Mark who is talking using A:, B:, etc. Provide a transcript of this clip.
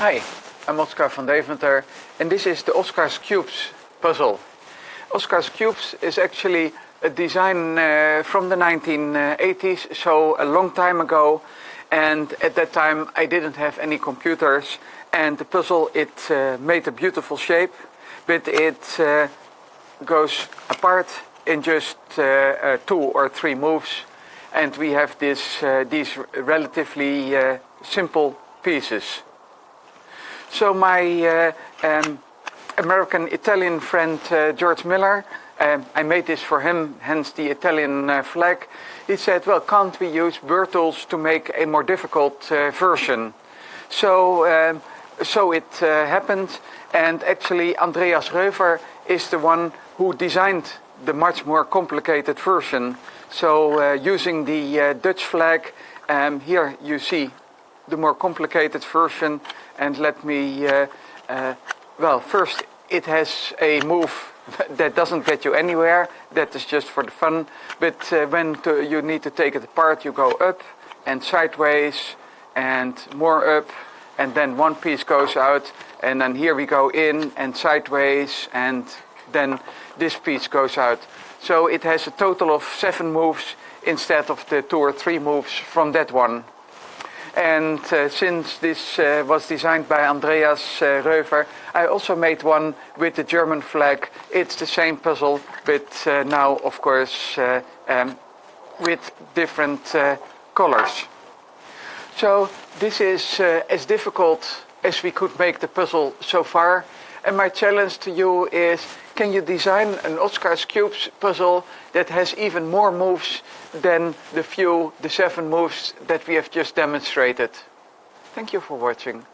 A: Hi, I'm Oskar van Deventer and this is the Oskar's Cubes puzzle. Oskar's Cubes is actually a design from the 1980s, so a long time ago, and at that time I didn't have any computers, and the puzzle made a beautiful shape, but it goes apart in just 2 or 3 moves, and we have these relatively simple pieces. So my American-Italian friend George Miller, I made this for him, hence the Italian flag. He said, well, can't we use Burrtools to make a more difficult version? So it happened, and actually Andreas Röver is the one who designed the much more complicated version. So using the Dutch flag, here you see the more complicated version, and let me, well, first it has a move that doesn't get you anywhere, that is just for the fun, but when you need to take it apart, you go up and sideways and more up, and then one piece goes out, and then here we go in and sideways, and then this piece goes out. So it has a total of 7 moves instead of the 2 or 3 moves from that one. And since this was designed by Andreas Röver, I also made one with the German flag. It's the same puzzle, but now, of course, with different colors. So this is as difficult as we could make the puzzle so far. And my challenge to you is, can you design an Oskar's Cubes puzzle that has even more moves than the 7 moves that we have just demonstrated? Thank you for watching.